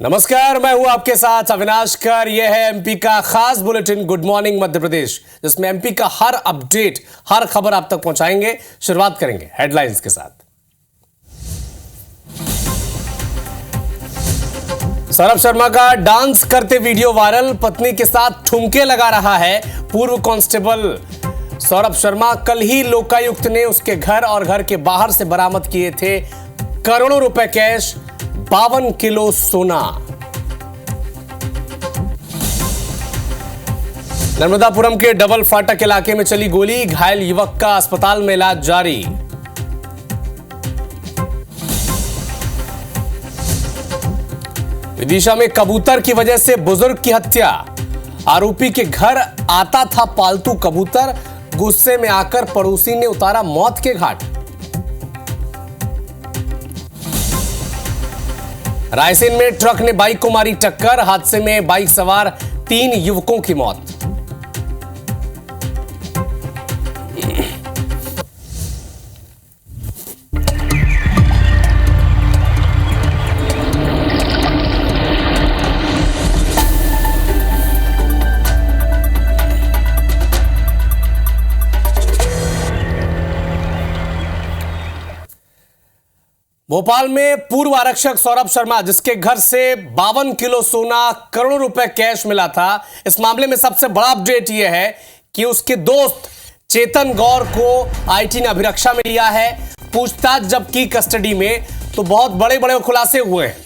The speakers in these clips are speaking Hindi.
नमस्कार, मैं हूं आपके साथ अविनाश कर। यह है एमपी का खास bulletin good morning Madhya Pradesh, जिसमें एमपी का हर अपडेट, हर खबर आप तक पहुंचाएंगे। शुरुआत करेंगे हेडलाइंस के साथ। सौरभ शर्मा का डांस करते वीडियो वायरल, पत्नी के साथ ठुमके लगा रहा है पूर्व कांस्टेबल। सौरभ शर्मा कल ही लोकायुक्त ने उसके घर और घर के बाहर से बरामद किए थे करोड़ों रुपए कैश, 52 किलो सोना। नर्मदापुरम के डबल फाटक इलाके में चली गोली, घायल युवक का अस्पताल में इलाज जारी। विदिशा में कबूतर की वजह से बुजुर्ग की हत्या, आरोपी के घर आता था पालतू कबूतर, गुस्से में आकर पड़ोसी ने उतारा मौत के घाट। रायसेन में ट्रक ने बाइक को मारी टक्कर, हादसे में बाइक सवार 3 युवकों की मौत। भोपाल में पूर्व आरक्षक सौरभ शर्मा, जिसके घर से 52 किलो सोना, करोड़ों रुपए कैश मिला था। इस मामले में सबसे बड़ा अपडेट यह है कि उसके दोस्त चेतन गौर को आईटी ने अभिरक्षा में लिया है। पूछताछ जब की कस्टडी में तो बहुत बड़े बड़े खुलासे हुए हैं।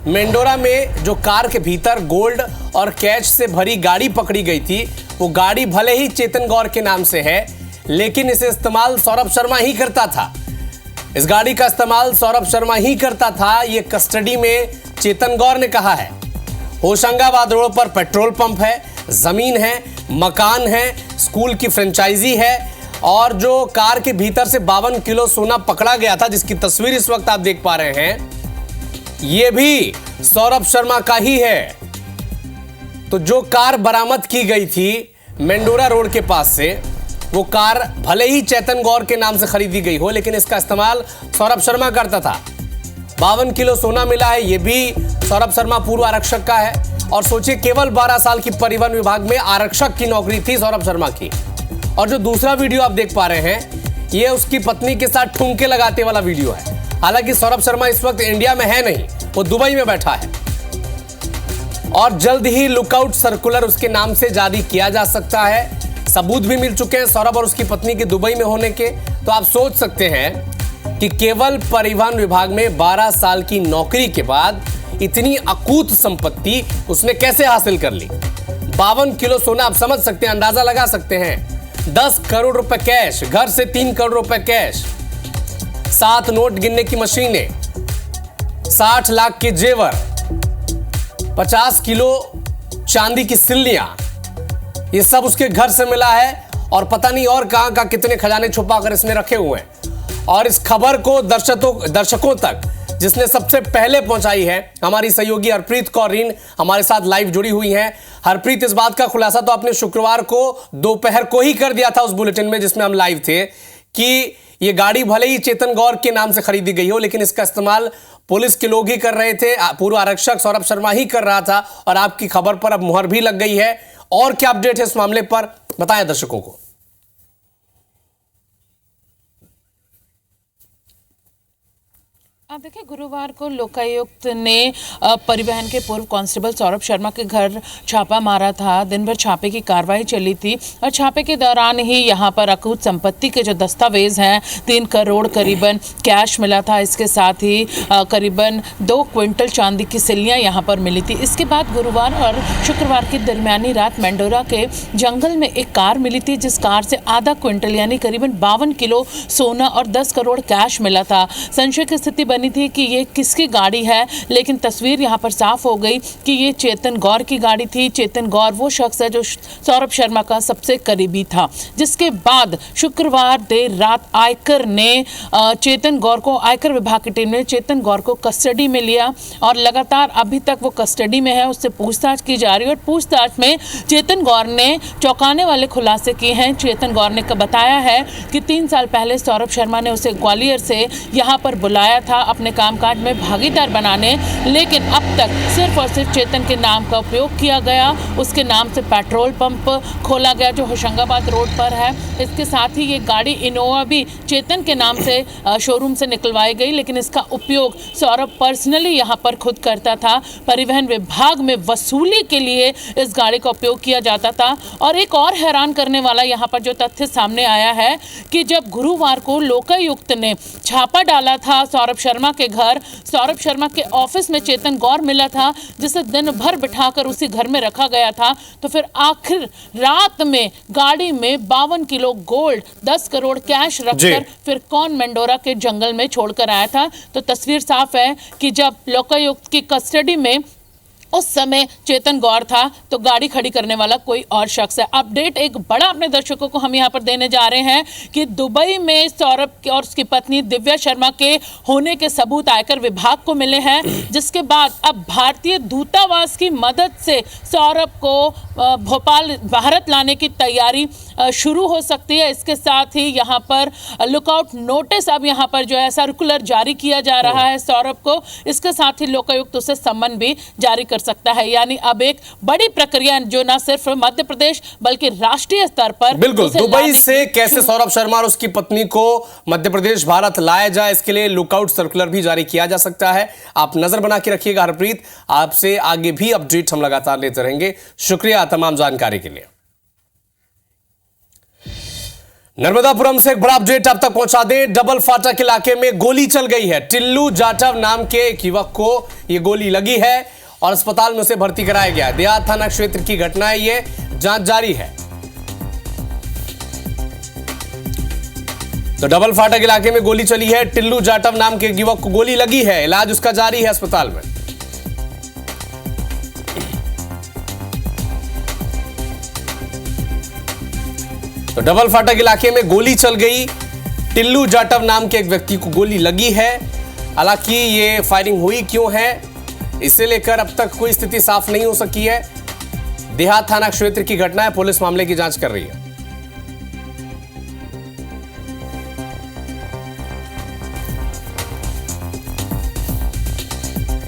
मेंडोरा में जो कार के भीतर गोल्ड और कैश से भरी गाड़ी पकड़ी गई थी, वो गाड़ी भले ही चेतन गौर के नाम से है, लेकिन इसे इस्तेमाल सौरभ शर्मा ही करता था। इस गाड़ी का इस्तेमाल सौरभ शर्मा ही करता था, यह कस्टडी में चेतन गौर ने कहा है। होशंगाबाद रोड पर पेट्रोल पंप है, जमीन है, मकान है, स्कूल की फ्रेंचाइजी है, और जो कार के भीतर से 52 किलो सोना पकड़ा गया था, जिसकी तस्वीर इस वक्त आप देख पा रहे हैं, यह भी सौरभ शर्मा का ही है। तो जो कार बरामद की गई थी मेंडोरा रोड के पास से, वो कार भले ही चेतन गौर के नाम से खरीदी गई हो, लेकिन इसका इस्तेमाल सौरभ शर्मा करता था। 52 किलो सोना मिला है, यह भी सौरभ शर्मा पूर्व आरक्षक का है। और सोचिए, केवल 12 साल की परिवहन विभाग में आरक्षक की नौकरी थी सौरभ शर्मा की। और जो दूसरा वीडियो आप देख पा रहे हैं, यह उसकी पत्नी के साथ ठुमके लगाते वाला वीडियो है। हालांकि सौरभ शर्मा इस वक्त इंडिया में है नहीं, वो दुबई में बैठा है और जल्द ही लुकआउट सर्कुलर उसके नाम से जारी किया जा सकता है। सबूत भी मिल चुके हैं सौरभ और उसकी पत्नी के दुबई में होने के। तो आप सोच सकते हैं कि केवल परिवहन विभाग में 12 साल की नौकरी के बाद इतनी अकूत संपत्ति उसने कैसे हासिल कर ली। 52 किलो सोना, आप समझ सकते हैं, अंदाजा लगा सकते हैं। 10 करोड़ रुपए कैश, घर से 3 करोड़ रुपए कैश, 7 नोट गिनने की मशीनें, 60 लाख के जेवर, 50 किलो चांदी की सिल्लियां, ये सब उसके घर से मिला है। और पता नहीं और कहां का कितने खजाने छुपा कर इसने रखे हुए हैं। और इस खबर को दर्शकों तक जिसने सबसे पहले पहुंचाई है, हमारी सहयोगी हरप्रीत कौर रीन हमारे साथ लाइव जुड़ी हुई हैं। हरप्रीत, इस बात का खुलासा तो आपने शुक्रवार को दोपहर को ही कर दिया था उस बुलेटिन में जिसमें हम लाइव थे, कि ये गाड़ी भले ही चेतन गौर के नाम से खरीदी गई हो, लेकिन इसका इस्तेमाल पुलिस के लोग ही कर रहे थे, पूर्व आरक्षक सौरभ शर्मा ही कर रहा था। और आपकी खबर पर अब मुहर भी लग गई है। और क्या अपडेट है इस मामले पर, बताएं दर्शकों को। आप देखिए, गुरुवार को लोकायुक्त ने परिवहन के पूर्व कांस्टेबल सौरभ शर्मा के घर छापा मारा था। दिन भर छापे की कार्रवाई चली थी और छापे के दौरान ही यहां पर अकूत संपत्ति के जो दस्तावेज हैं, 3 करोड़ करीबन कैश मिला था। इसके साथ ही करीबन 2 क्विंटल चांदी की सिल्लियां यहां पर मिली थी। इसके बाद गुरुवार और शुक्रवार की दरमियानी रात मेंडोरा के जंगल में एक कार मिली थी, जिस कार से आधा क्विंटल यानी करीबन 52 किलो सोना और 10 करोड़ कैश मिला था। संशय की स्थिति बनी थी कि ये किसकी गाड़ी है, लेकिन तस्वीर यहां पर साफ हो गई कि ये चेतन गौर की गाड़ी थी। चेतन गौर वो शख्स है जो सौरभ शर्मा का सबसे करीबी था। जिसके बाद शुक्रवार देर रात आयकर ने चेतन गौर को, आयकर विभाग की टीम ने चेतन गौर को कस्टडी में लिया और लगातार अभी तक वो कस्टडी में है। उससे पूछताछ की जा रही है और पूछताछ में चेतन गौर ने चौंकाने वाले खुलासे किए हैं। चेतन गौर ने बताया है कि 3 साल पहले सौरभ शर्मा ने उसे ग्वालियर से यहाँ पर बुलाया था अपने कामकाज में भागीदार बनाने, लेकिन अब तक सिर्फ और सिर्फ चेतन के नाम का उपयोग किया गया। उसके नाम से पेट्रोल पंप खोला गया जो होशंगाबाद रोड पर है। इसके साथ ही ये गाड़ी इनोवा भी चेतन के नाम से शोरूम से निकलवाई गई, लेकिन इसका उपयोग सौरभ पर्सनली यहाँ पर खुद करता था। परिवहन विभाग में वसूली के लिए इस गाड़ी का उपयोग किया जाता था। और एक और हैरान करने वाला यहाँ पर जो तथ्य सामने आया है कि जब गुरुवार को लोकायुक्त ने छापा डाला था सौरभ शर्मा के घर, सौरभ शर्मा के ऑफिस में चेतन गौर मिला था जिसे दिन भर बिठाकर उसी घर में रखा गया था। तो फिर आखिर रात में गाड़ी में 52 किलो गोल्ड, 10 करोड़ कैश रखकर फिर कौन मेंडोरा के जंगल में छोड़कर आया था। तो तस्वीर साफ है कि जब लोकायुक्त की कस्टडी में उस समय चेतन गौर था तो गाड़ी खड़ी करने वाला कोई और शख्स है। अपडेट एक बड़ा अपने दर्शकों को हम यहाँ पर देने जा रहे हैं कि दुबई में सौरभ और उसकी पत्नी दिव्या शर्मा के होने के सबूत आयकर विभाग को मिले हैं, जिसके बाद अब भारतीय दूतावास की मदद से सौरभ को भोपाल भारत लाने की तैयारी शुरू हो सकती है। इसके साथ ही यहाँ पर लुकआउट नोटिस अब यहाँ पर जो है सर्कुलर जारी किया जा रहा है सौरभ को। इसके साथ ही लोकायुक्त उसे सम्मन भी जारी कर सकता है। यानी अब एक बड़ी प्रक्रिया जो न सिर्फ मध्य प्रदेश बल्कि राष्ट्रीय स्तर पर बिल्कुल दुबई से कैसे सौरभ शर्मा और उसकी पत्नी को मध्य प्रदेश भारत लाया जाए, इसके लिए लुकआउट सर्कुलर भी जारी किया जा सकता है। आप नजर बना के रखिएगा। हरप्रीत, आपसे आगे भी अपडेट हम लगातार लेते रहेंगे। शुक्रिया तमाम जानकारी के लिए। नर्मदापुरम से एक बड़ा अपडेट आप तक पहुंचा दें। डबल फाटक इलाके में गोली चल गई है। टिल्लू जाटव नाम के एक युवक को यह गोली लगी है और अस्पताल में उसे भर्ती कराया गया। देहात थाना क्षेत्र की घटना है, ये जांच जारी है। तो डबल फाटक इलाके में गोली चली है। टिल्लू जाटव नाम के एक युवक को गोली लगी है, इलाज उसका जारी है अस्पताल में। तो डबल फाटक इलाके में गोली चल गई। टिल्लू जाटव नाम के एक व्यक्ति को गोली लगी है। हालांकि ये फायरिंग हुई क्यों है, इसे लेकर अब तक कोई स्थिति साफ नहीं हो सकी है। देहात थाना क्षेत्र की घटना है, पुलिस मामले की जांच कर रही है।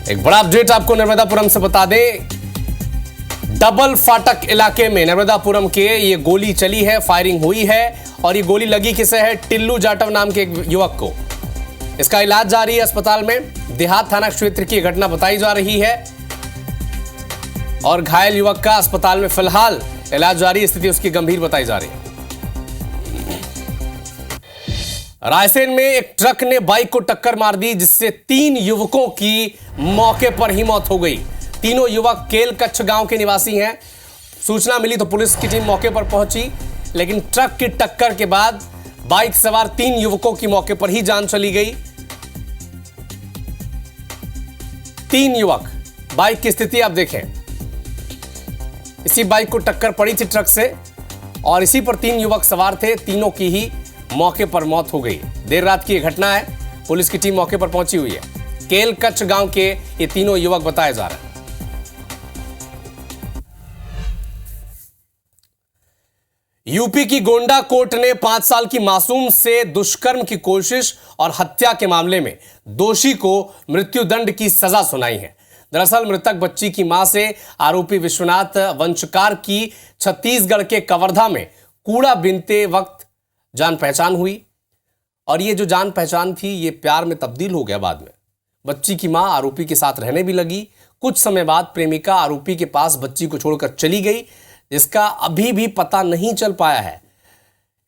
एक बड़ा अपडेट आपको नर्मदापुरम से बता दें। डबल फाटक इलाके में नर्मदापुरम के ये गोली चली है, फायरिंग हुई है और ये गोली लगी किसे है? टिल्लू जाटव नाम के एक युवक को। इसका इलाज जारी है अस्पताल में। देहात थाना क्षेत्र की घटना बताई जा रही है और घायल युवक का अस्पताल में फिलहाल इलाज जारी, स्थिति उसकी गंभीर बताई जा रही है। रायसेन में एक ट्रक ने बाइक को टक्कर मार दी, जिससे 3 युवकों की मौके पर ही मौत हो गई। तीनों युवक केल कच्छ गांव के निवासी हैं। सूचना मिली तो पुलिस की टीम मौके पर पहुंची, लेकिन ट्रक की टक्कर के बाद बाइक सवार 3 युवकों की मौके पर ही जान चली गई। 3 युवक, बाइक की स्थिति आप देखें। इसी बाइक को टक्कर पड़ी थी ट्रक से और इसी पर 3 युवक सवार थे। तीनों की ही मौके पर मौत हो गई। देर रात की यह घटना है, पुलिस की टीम मौके पर पहुंची हुई है। केल कच्छ गांव के ये तीनों युवक बताए जा रहे हैं। यूपी की गोंडा कोर्ट ने 5 साल की मासूम से दुष्कर्म की कोशिश और हत्या के मामले में दोषी को मृत्युदंड की सजा सुनाई है। दरअसल मृतक बच्ची की मां से आरोपी विश्वनाथ वंशकार की छत्तीसगढ़ के कवर्धा में कूड़ा बीनते वक्त जान पहचान हुई और ये जो जान पहचान थी ये प्यार में तब्दील हो गया। बाद में बच्ची की मां आरोपी के साथ रहने भी लगी। कुछ समय बाद प्रेमिका आरोपी के पास बच्ची को छोड़कर चली गई, जिसका अभी भी पता नहीं चल पाया है।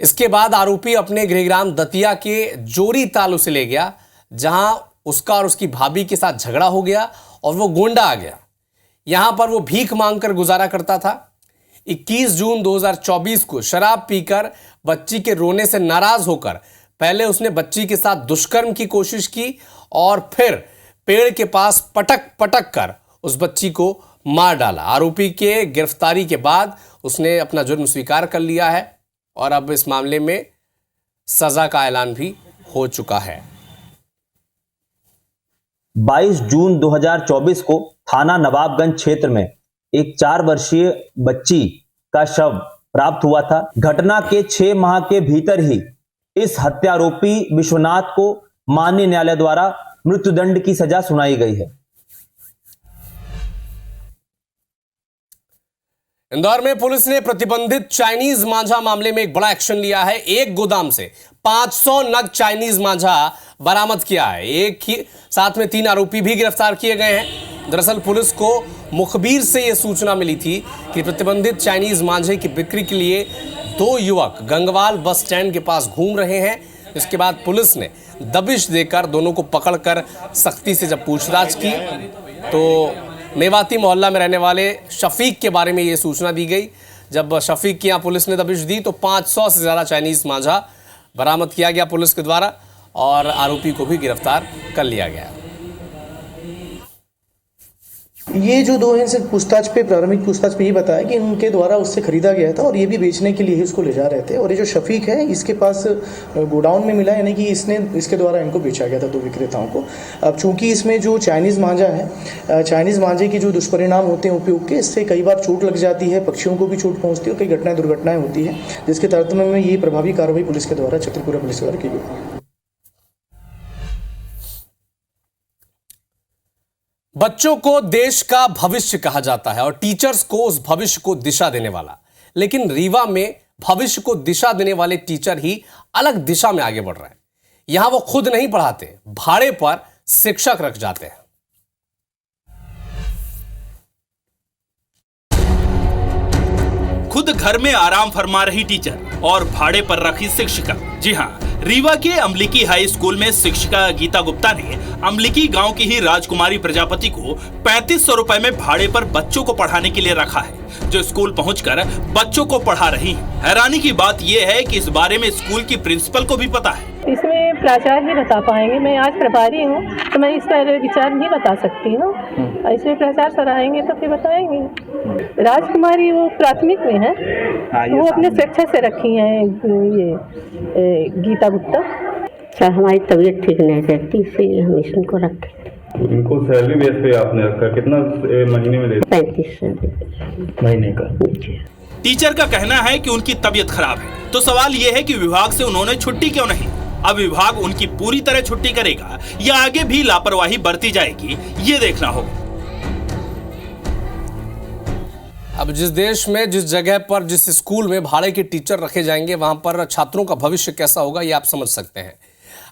इसके बाद आरोपी अपने गृहग्राम दतिया के जोरी ताल उसे ले गया, जहां उसका और उसकी भाभी के साथ झगड़ा हो गया और वो गोंडा आ गया। यहां पर वो भीख मांगकर गुजारा करता था। 21 जून 2024 को शराब पीकर बच्ची के रोने से नाराज होकर पहले उसने बच्ची के साथ दुष्कर्म की कोशिश की और फिर पेड़ के पास पटक पटक कर उस बच्ची को मार डाला। आरोपी के गिरफ्तारी के बाद उसने अपना जुर्म स्वीकार कर लिया है और अब इस मामले में सजा का ऐलान भी हो चुका है। 22 जून 2024 को थाना नवाबगंज क्षेत्र में एक 4 वर्षीय बच्ची का शव प्राप्त हुआ था। घटना के 6 माह के भीतर ही इस हत्यारोपी विश्वनाथ को माननीय न्यायालय द्वारा मृत्युदंड की सजा सुनाई गई है। इंदौर में पुलिस ने प्रतिबंधित चाइनीज मांझा मामले में एक बड़ा एक्शन लिया है। एक गोदाम से 500 नग चाइनीज मांझा बरामद किया है। एक ही साथ में 3 आरोपी भी गिरफ्तार किए गए हैं। दरअसल पुलिस को मुखबिर से यह सूचना मिली थी कि प्रतिबंधित चाइनीज मांझे की बिक्री के लिए 2 युवक गंगवाल बस स्टैंड के पास घूम रहे हैं। इसके बाद पुलिस ने दबिश देकर दोनों को पकड़कर सख्ती से जब पूछताछ की तो मेवाती मोहल्ला में रहने वाले शफीक के बारे में ये सूचना दी गई। जब शफीक की यहाँ पुलिस ने दबिश दी तो 500 से ज़्यादा चाइनीज़ मांझा बरामद किया गया पुलिस के द्वारा और आरोपी को भी गिरफ्तार कर लिया गया। ये जो 2 हैं से पूछताछ पे प्रारंभिक पूछताछ पे ये बताया कि उनके द्वारा उससे खरीदा गया था और ये भी बेचने के लिए ही उसको ले जा रहे थे। और ये जो शफीक है इसके पास गोडाउन में मिला, यानी कि इसके द्वारा इनको बेचा गया था 2 विक्रेताओं को। अब चूंकि इसमें जो चाइनीज़ मांझा है, चाइनीज़ मांझे के जो दुष्परिणाम होते हैं उपयोग के, इससे कई बार चोट लग जाती है, पक्षियों को भी चोट पहुँचती है और कई दुर्घटनाएँ होती है, जिसके तारतम्य में ये प्रभावी कार्रवाई पुलिस के द्वारा, छतरपुरा पुलिस द्वारा की गई। बच्चों को देश का भविष्य कहा जाता है और टीचर्स को उस भविष्य को दिशा देने वाला। लेकिन रीवा में भविष्य को दिशा देने वाले टीचर ही अलग दिशा में आगे बढ़ रहे हैं। यहां वो खुद नहीं पढ़ाते, भाड़े पर शिक्षक रख जाते हैं। खुद घर में आराम फरमा रही टीचर और भाड़े पर रखी शिक्षिका। जी हाँ, रीवा के अमलिकी हाई स्कूल में शिक्षिका गीता गुप्ता ने अमलिकी गांव की ही राजकुमारी प्रजापति को 3500 रुपए में भाड़े पर बच्चों को पढ़ाने के लिए रखा है, जो स्कूल पहुंचकर बच्चों को पढ़ा रही है। हैरानी की बात यह है कि इस बारे में स्कूल की प्रिंसिपल को भी पता है। इसमें प्राचार्य ही बता पाएंगे। मैं आज प्रभारी हूँ तो मैं इस पर विचार नहीं बता सकती हूँ। इसमें प्राचार्य सर आएंगे तो फिर बताएंगे। राजकुमारी वो प्राथमिक में है, वो अपने स्वेच्छा से रखी है ये गीता गुप्ता। सर हमारी तबीयत ठीक नहीं रहती, इसलिए हम इनको रखे। इनको सैलरी बेस पे आपने रखा, कितना महीने में देते? 3500 महीने का। टीचर का कहना है कि उनकी तबीयत खराब है, तो सवाल ये है कि विभाग से उन्होंने छुट्टी क्यों नहीं। अब विभाग उनकी पूरी तरह छुट्टी करेगा या आगे भी लापरवाही बरती जाएगी, ये देखना होगा। अब जिस देश में, जिस जगह पर, जिस स्कूल में भाड़े के टीचर रखे जाएंगे, वहां पर छात्रों का भविष्य कैसा होगा ये आप समझ सकते हैं।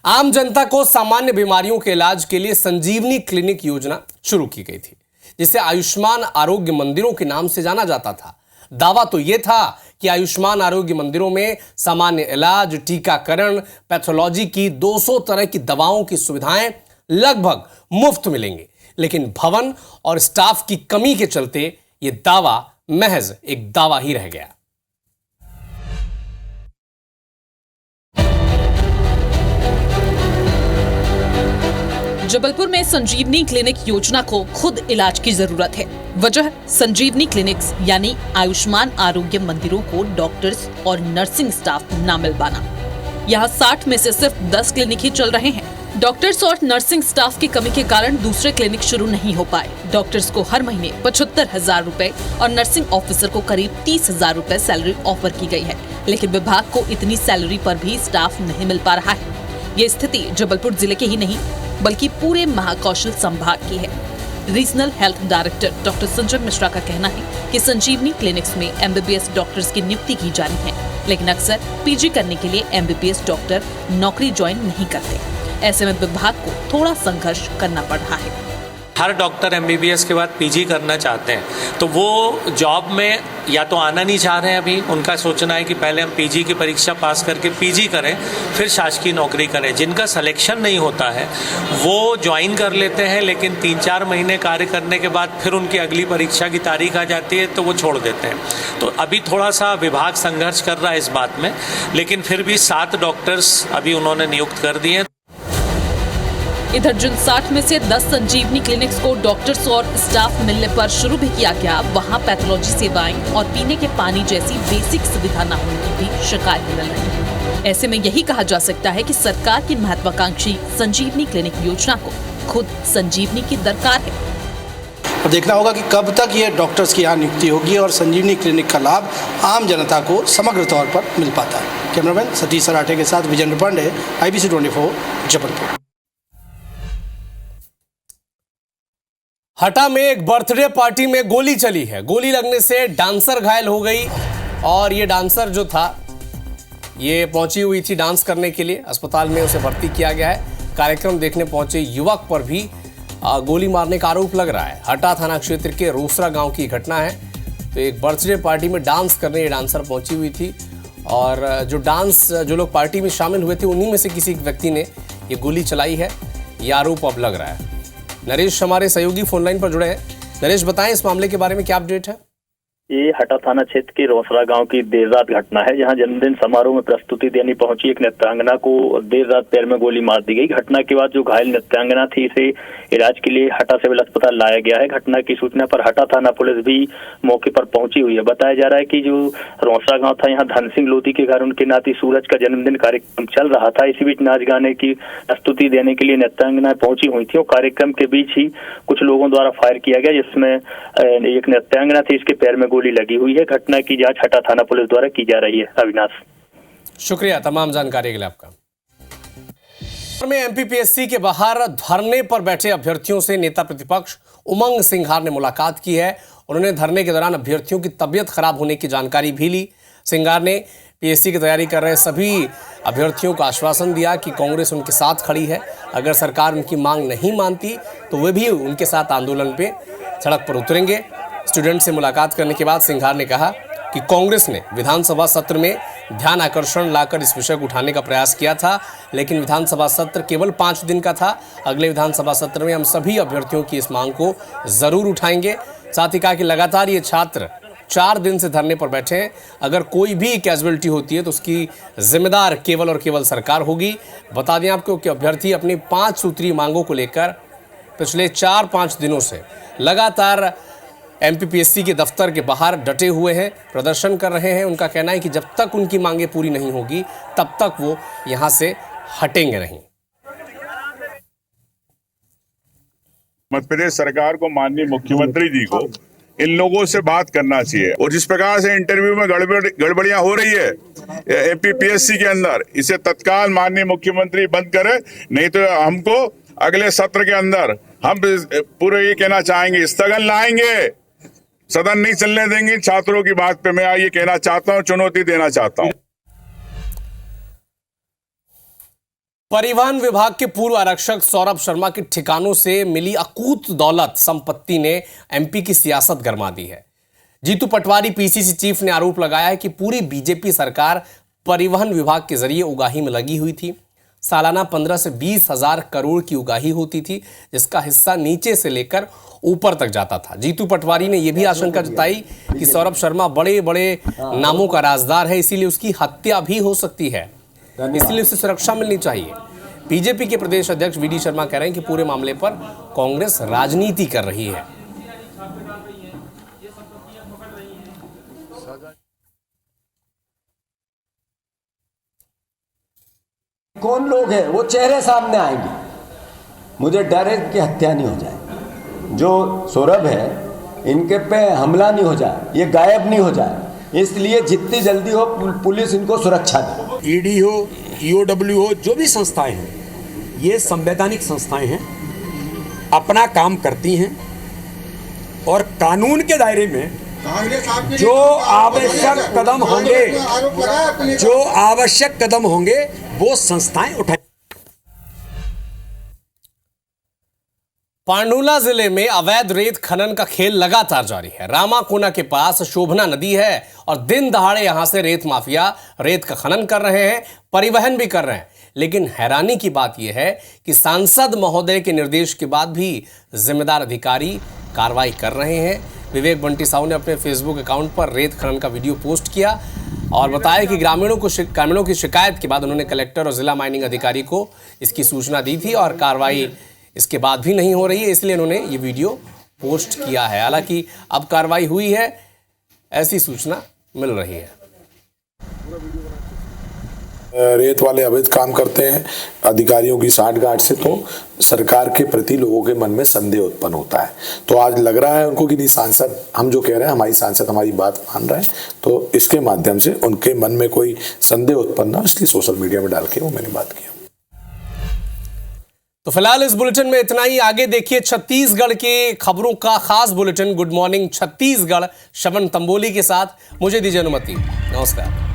आम जनता को सामान्य बीमारियों के इलाज के लिए संजीवनी क्लिनिक योजना शुरू की गई थी, जिसे आयुष्मान आरोग्य मंदिरों के नाम से जाना जाता था। दावा तो यह था कि आयुष्मान आरोग्य मंदिरों में सामान्य इलाज, टीकाकरण, पैथोलॉजी की 200 तरह की दवाओं की सुविधाएं लगभग मुफ्त मिलेंगी। लेकिन भवन और स्टाफ की कमी के चलते यह दावा महज एक दावा ही रह गया। जबलपुर में संजीवनी क्लिनिक योजना को खुद इलाज की जरूरत है। वजह संजीवनी क्लिनिक्स यानी आयुष्मान आरोग्य मंदिरों को डॉक्टर्स और नर्सिंग स्टाफ ना मिल पाना। यहाँ 60 में से सिर्फ 10 क्लिनिक ही चल रहे हैं। डॉक्टर्स और नर्सिंग स्टाफ की कमी के कारण दूसरे क्लिनिक शुरू नहीं हो पाए। डॉक्टर्स को हर महीने 75,000 रुपए और नर्सिंग ऑफिसर को करीब 30,000 रुपए सैलरी ऑफर की गई है, लेकिन विभाग को इतनी सैलरी पर भी स्टाफ नहीं मिल पा रहा है। ये स्थिति जबलपुर जिले के ही नहीं बल्कि पूरे महाकौशल संभाग की है। Regional health director doctor Sanjay Mishra का कहना है कि संजीवनी क्लिनिक्स में एमबीबीएस डॉक्टर्स की नियुक्ति की जानी है, लेकिन अक्सर पीजी करने के लिए एमबीबीएस डॉक्टर नौकरी ज्वाइन नहीं करते। ऐसे में विभाग को थोड़ा संघर्ष करना पड़ रहा है। हर डॉक्टर एमबीबीएस के बाद पीजी करना चाहते हैं, तो वो जॉब में या तो आना नहीं चाह रहे हैं। अभी उनका सोचना है कि पहले हम पीजी की परीक्षा पास करके पीजी करें, फिर शासकीय नौकरी करें। जिनका सिलेक्शन नहीं होता है वो ज्वाइन कर लेते हैं, लेकिन 3-4 महीने कार्य करने के बाद फिर उनकी अगली परीक्षा की तारीख आ जाती है तो वो छोड़ देते हैं। तो अभी थोड़ा सा विभाग संघर्ष कर रहा है इस बात में, लेकिन फिर भी 7 डॉक्टर्स अभी उन्होंने नियुक्त कर दिए हैं। इधर जिन 60 में से 10 संजीवनी क्लिनिक्स को डॉक्टर्स और स्टाफ मिलने पर शुरू भी किया गया, वहां पैथोलॉजी सेवाएं और पीने के पानी जैसी बेसिक सुविधा न होने की भी शिकायत मिल रही है। ऐसे में यही कहा जा सकता है कि सरकार की महत्वाकांक्षी संजीवनी क्लिनिक योजना को खुद संजीवनी की दरकार है। देखना होगा कि कब तक ये डॉक्टर्स की यहाँ नियुक्ति होगी और संजीवनी क्लिनिक का लाभ आम जनता को समग्र तौर पर मिल पाता है। कैमरामैन सतीश सराठे के साथ विजय पांडे, IBC 24 जबलपुर। हटा में एक बर्थडे पार्टी में गोली चली है। गोली लगने से डांसर घायल हो गई और ये डांसर जो था ये पहुंची हुई थी डांस करने के लिए। अस्पताल में उसे भर्ती किया गया है। कार्यक्रम देखने पहुंचे युवक पर भी गोली मारने का आरोप लग रहा है। हटा थाना क्षेत्र के रोसरा गांव की घटना है। तो एक बर्थडे पार्टी में डांस करने ये डांसर पहुंची हुई थी और जो लोग पार्टी में शामिल हुए थे उन्हीं में से किसी व्यक्ति ने ये गोली चलाई है। ये आरोप अब लग रहा है। नरेश हमारे सहयोगी फोनलाइन पर जुड़े हैं। नरेश, बताएं इस मामले के बारे में क्या अपडेट है? ये हटा थाना क्षेत्र के रोसरा गांव की देर रात घटना है, जहां जन्मदिन समारोह में प्रस्तुति देने पहुंची एक नृत्यांगना को देर रात पैर में गोली मार दी गई। घटना के बाद जो घायल नृत्यांगना थी इसे इलाज के लिए हटा सिविल अस्पताल लाया गया है। घटना की सूचना पर हटा थाना पुलिस भी मौके पर पहुंची हुई है। बताया जा रहा है कि जो रोसरा गांव था, यहाँ धन सिंह लोधी के घर उनके नाती सूरज का जन्मदिन कार्यक्रम चल रहा था। इसी बीच नाच गाने की प्रस्तुति देने के लिए नृत्यांगना पहुंची हुई थी और कार्यक्रम के बीच ही कुछ लोगों द्वारा फायर किया गया, जिसमें एक नृत्यांगना थी, इसके पैर में गोली लगी हुई है। घटना की जांच हटा थाना पुलिस द्वारा की जा रही है। अविनाश, शुक्रिया तमाम जानकारी के लिए आपका। में एमपीपीएससी के बाहर धरने पर बैठे अभ्यर्थियों से नेता प्रतिपक्ष उमंग सिंघार ने मुलाकात की है। उन्होंने धरने के दौरान अभ्यर्थियों की तबीयत खराब होने की जानकारी भी ली। सिंघार ने पीएससी की तैयारी कर रहे सभी अभ्यर्थियों को आश्वासन दिया कि कांग्रेस उनके साथ खड़ी है। अगर सरकार उनकी मांग नहीं मानती तो वे भी उनके साथ आंदोलन पे सड़क पर उतरेंगे। स्टूडेंट से मुलाकात करने के बाद सिंघार ने कहा कि कांग्रेस ने विधानसभा सत्र में ध्यान आकर्षण लाकर इस विषय को उठाने का प्रयास किया था, लेकिन विधानसभा सत्र केवल 5 दिन का था। अगले विधानसभा सत्र में हम सभी अभ्यर्थियों की इस मांग को जरूर उठाएंगे। साथ ही कहा कि लगातार ये छात्र 4 दिन से धरने पर बैठे हैं। अगर कोई भी कैजुअलिटी होती है तो उसकी जिम्मेदार केवल और केवल सरकार होगी। बता दें आपको कि अभ्यर्थी अपनी 5 सूत्रीय मांगों को लेकर पिछले 4-5 दिनों से लगातार एमपीपीएससी के दफ्तर के बाहर डटे हुए हैं, प्रदर्शन कर रहे हैं। उनका कहना है कि जब तक उनकी मांगें पूरी नहीं होगी तब तक वो यहां से हटेंगे नहीं। मध्य प्रदेश सरकार को, माननीय मुख्यमंत्री जी को इन लोगों से बात करना चाहिए। और जिस प्रकार से इंटरव्यू में गड़बड़ियां हो रही है एमपीपीएससी के अंदर, इसे तत्काल माननीय मुख्यमंत्री बंद करे, नहीं तो हमको अगले सत्र के अंदर हम पूरे ये कहना चाहेंगे, स्थगन लाएंगे, सदन नहीं चलने देंगे। छात्रों की बात पे मैं ये कहना चाहता हूं, चुनौती देना चाहता हूं। परिवहन विभाग के पूर्व आरक्षक सौरभ शर्मा के ठिकानों से मिली अकूत दौलत संपत्ति ने एमपी की सियासत गरमा दी है। जीतू पटवारी पीसीसी चीफ ने आरोप लगाया है कि पूरी बीजेपी सरकार परिवहन विभाग के जरिए उगाही में लगी हुई थी। सालाना 15 से 20 हजार करोड़ की उगाही होती थी, जिसका हिस्सा नीचे से लेकर ऊपर तक जाता था। जीतू पटवारी ने यह भी आशंका जताई कि सौरभ शर्मा बड़े बड़े नामों का राजदार है, इसीलिए उसकी हत्या भी हो सकती है, इसलिए उसे सुरक्षा मिलनी चाहिए। बीजेपी के प्रदेश अध्यक्ष वीडी शर्मा कह रहे हैं कि पूरे मामले पर कांग्रेस राजनीति कर रही है। कौन लोग हैं वो चेहरे सामने आएंगे। मुझे डर है कि हत्या नहीं हो जाए, जो सौरभ है इनके पे हमला नहीं हो जाए, ये गायब नहीं हो जाए, इसलिए जितनी जल्दी हो पुलिस इनको सुरक्षा दे। ईडी हो, ईओडब्ल्यू हो, जो भी संस्थाएं हैं ये संवैधानिक संस्थाएं हैं, अपना काम करती हैं और कानून के दायरे में जो आवश्यक कदम होंगे वो संस्थाएं उठाएं। पांडुला जिले में अवैध रेत खनन का खेल लगातार जारी है। रामाकोना के पास शोभना नदी है और दिन दहाड़े यहां से रेत माफिया रेत का खनन कर रहे हैं, परिवहन भी कर रहे हैं। लेकिन हैरानी की बात यह है कि सांसद महोदय के निर्देश के बाद भी जिम्मेदार अधिकारी कार्रवाई कर रहे हैं। विवेक बंटी साहू ने अपने फेसबुक अकाउंट पर रेत खनन का वीडियो पोस्ट किया और बताया कि ग्रामीणों की शिकायत के बाद उन्होंने कलेक्टर और जिला माइनिंग अधिकारी को इसकी सूचना दी थी और कार्रवाई इसके बाद भी नहीं हो रही है, इसलिए उन्होंने ये वीडियो पोस्ट किया है। हालांकि अब कार्रवाई हुई है, ऐसी सूचना मिल रही है। रेत वाले अवैध काम करते हैं अधिकारियों की साठगांठ से, तो सरकार के प्रति लोगों के मन में संदेह उत्पन्न होता है। तो आज लग रहा है उनको कि नहीं, सांसद हम जो कह रहे हैं, हमारी सांसद हमारी बात मान रहे हैं, तो इसके माध्यम से उनके मन में कोई संदेह उत्पन्न ना, इसलिए सोशल मीडिया में डाल के वो मैंने बात किया। तो फिलहाल इस बुलेटिन में इतना ही। आगे देखिए छत्तीसगढ़ के खबरों का खास बुलेटिन गुड मॉर्निंग छत्तीसगढ़ श्रवण तंबोली के साथ। मुझे दीजिए अनुमति। नमस्कार।